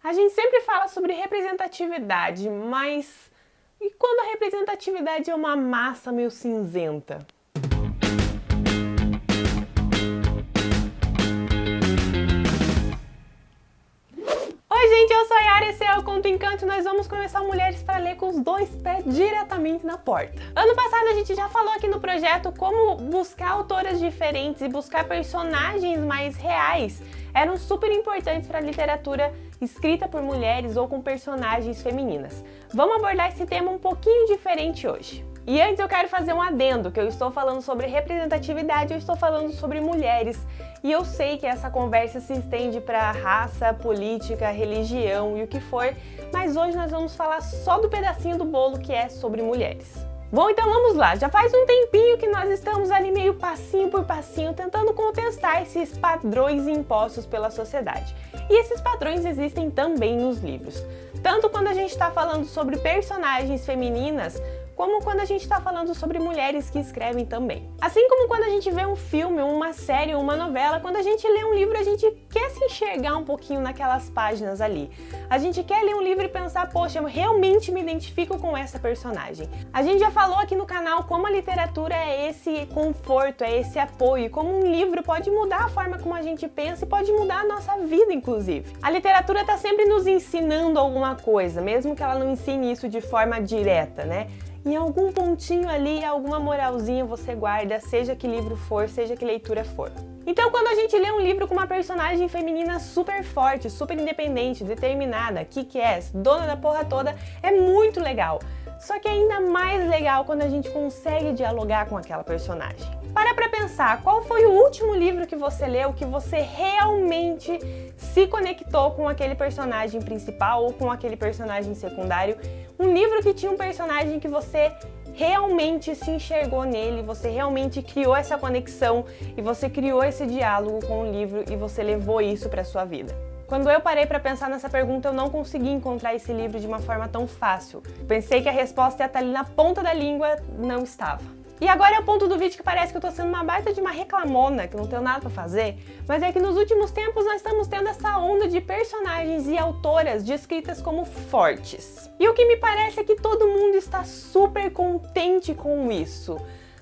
A gente sempre fala sobre representatividade, mas e quando a representatividade é uma massa meio cinzenta? Oi gente, eu sou a Yara, esse é o Conto Encanto e nós vamos começar Mulheres para Ler com os dois pés diretamente na porta. Ano passado a gente já falou aqui no projeto como buscar autoras diferentes e buscar personagens mais reais eram super importantes para a literatura escrita por mulheres ou com personagens femininas. Vamos abordar esse tema um pouquinho diferente hoje. E antes eu quero fazer um adendo, que eu estou falando sobre representatividade, eu estou falando sobre mulheres. E eu sei que essa conversa se estende para raça, política, religião e o que for, mas hoje nós vamos falar só do pedacinho do bolo que é sobre mulheres. Bom, então vamos lá, já faz um tempinho que nós estamos ali meio passinho por passinho tentando contestar esses padrões impostos pela sociedade. E esses padrões existem também nos livros, tanto quando a gente está falando sobre personagens femininas, como quando a gente está falando sobre mulheres que escrevem também. Assim como quando a gente vê um filme, uma série, uma novela, quando a gente lê um livro, a gente quer se enxergar um pouquinho naquelas páginas ali. A gente quer ler um livro e pensar, poxa, eu realmente me identifico com essa personagem. A gente já falou aqui no canal como a literatura é esse conforto, é esse apoio, como um livro pode mudar a forma como a gente pensa e pode mudar a nossa vida, inclusive. A literatura está sempre nos ensinando alguma coisa, mesmo que ela não ensine isso de forma direta, né? Em algum pontinho ali, alguma moralzinha você guarda, seja que livro for, seja que leitura for. Então, quando a gente lê um livro com uma personagem feminina super forte, super independente, determinada, kick-ass, dona da porra toda, é muito legal. Só que é ainda mais legal quando a gente consegue dialogar com aquela personagem. Para pra pensar, qual foi o último livro que você leu que você realmente se conectou com aquele personagem principal ou com aquele personagem secundário? Um livro que tinha um personagem que você realmente se enxergou nele, você realmente criou essa conexão e você criou esse diálogo com o livro e você levou isso para sua vida. Quando eu parei para pensar nessa pergunta, eu não consegui encontrar esse livro de uma forma tão fácil. Pensei que a resposta ia estar ali na ponta da língua, não estava. E agora é o ponto do vídeo que parece que eu tô sendo uma baita de uma reclamona, que não tenho nada pra fazer, mas é que nos últimos tempos nós estamos tendo essa onda de personagens e autoras descritas como fortes. E o que me parece é que todo mundo está super contente com isso.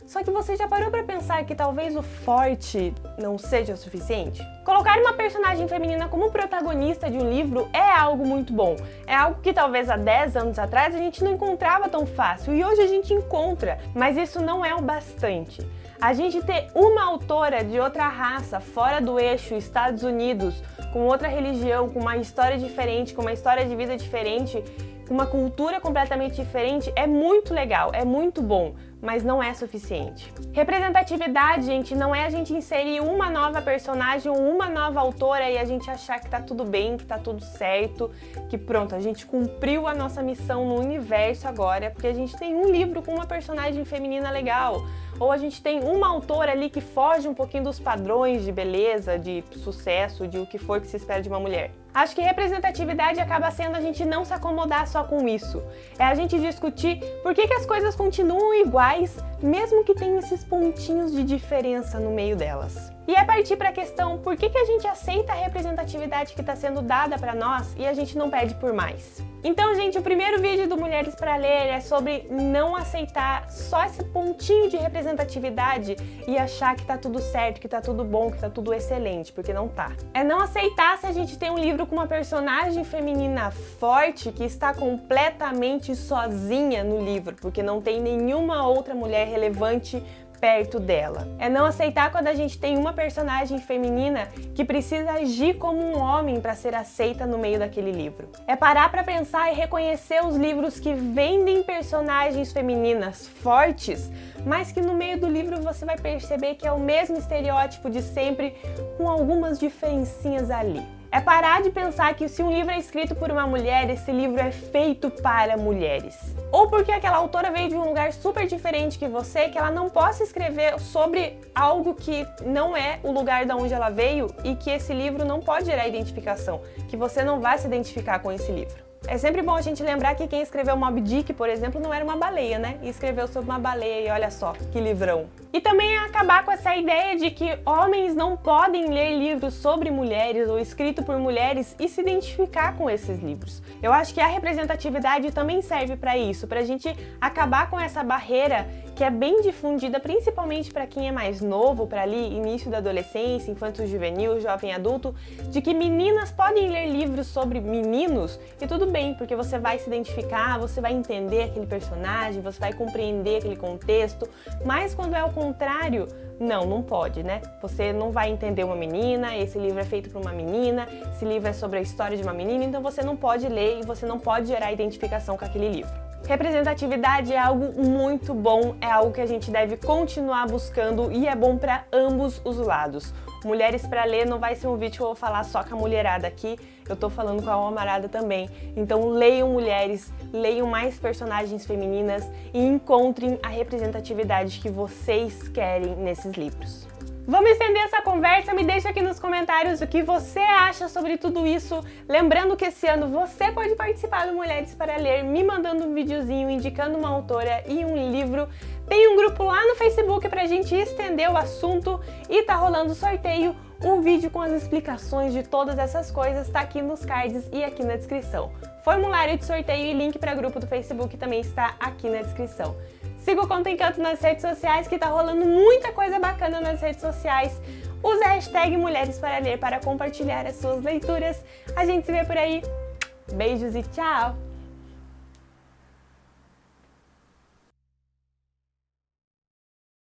Só que você já parou pra pensar que talvez o forte não seja o suficiente? Colocar uma personagem feminina como protagonista de um livro é algo muito bom. É algo que talvez há 10 anos atrás a gente não encontrava tão fácil e hoje a gente encontra, mas isso não é o bastante. A gente ter uma autora de outra raça, fora do eixo, Estados Unidos, com outra religião, com uma história diferente, com uma história de vida diferente, com uma cultura completamente diferente, é muito legal, é muito bom, mas não é suficiente. Representatividade, gente, não é a gente inserir uma nova personagem ou uma nova autora e a gente achar que tá tudo bem, que tá tudo certo, que pronto, a gente cumpriu a nossa missão no universo agora, porque a gente tem um livro com uma personagem feminina legal, ou a gente tem uma autora ali que foge um pouquinho dos padrões de beleza, de sucesso, de o que for que se espera de uma mulher. Acho que representatividade acaba sendo a gente não se acomodar só com isso. É a gente discutir por que as coisas continuam iguais, mesmo que tenham esses pontinhos de diferença no meio delas. E é partir para a questão, por que a gente aceita a representatividade que está sendo dada para nós e a gente não pede por mais? Então, gente, o primeiro vídeo do Mulheres para Ler é sobre não aceitar só esse pontinho de representatividade e achar que tá tudo certo, que tá tudo bom, que tá tudo excelente, porque não tá. É não aceitar se a gente tem um livro com uma personagem feminina forte que está completamente sozinha no livro, porque não tem nenhuma outra mulher relevante perto dela. É não aceitar quando a gente tem uma personagem feminina que precisa agir como um homem para ser aceita no meio daquele livro. É parar para pensar e reconhecer os livros que vendem personagens femininas fortes, mas que no meio do livro você vai perceber que é o mesmo estereótipo de sempre, com algumas diferencinhas ali. É parar de pensar que se um livro é escrito por uma mulher, esse livro é feito para mulheres. Ou porque aquela autora veio de um lugar super diferente que você, que ela não possa escrever sobre algo que não é o lugar de onde ela veio e que esse livro não pode gerar identificação, que você não vai se identificar com esse livro. É sempre bom a gente lembrar que quem escreveu Moby Dick, por exemplo, não era uma baleia, né? E escreveu sobre uma baleia e olha só, que livrão. E também acabar com essa ideia de que homens não podem ler livros sobre mulheres ou escrito por mulheres e se identificar com esses livros. Eu acho que a representatividade também serve para isso, pra gente acabar com essa barreira que é bem difundida, principalmente para quem é mais novo, para ali início da adolescência, infanto-juvenil, jovem adulto, de que meninas podem ler livros sobre meninos e tudo bem, porque você vai se identificar, você vai entender aquele personagem, você vai compreender aquele contexto, mas quando é o contrário, não pode, né? Você não vai entender uma menina, esse livro é feito para uma menina, esse livro é sobre a história de uma menina, então você não pode ler e você não pode gerar identificação com aquele livro. Representatividade é algo muito bom, é algo que a gente deve continuar buscando e é bom para ambos os lados. Mulheres para ler não vai ser um vídeo que eu vou falar só com a mulherada aqui, eu tô falando com a homarada também. Então leiam mulheres, leiam mais personagens femininas e encontrem a representatividade que vocês querem nesses livros. Vamos estender essa conversa, me deixa aqui nos comentários o que você acha sobre tudo isso. Lembrando que esse ano você pode participar do Mulheres para Ler, me mandando um videozinho indicando uma autora e um livro. Tem um grupo lá no Facebook pra gente estender o assunto e tá rolando sorteio. Um vídeo com as explicações de todas essas coisas tá aqui nos cards e aqui na descrição. Formulário de sorteio e link para grupo do Facebook também está aqui na descrição. Siga o Conta Encanto nas redes sociais, que tá rolando muita coisa bacana nas redes sociais. Use a hashtag Mulheres para Ler para compartilhar as suas leituras. A gente se vê por aí. Beijos e tchau!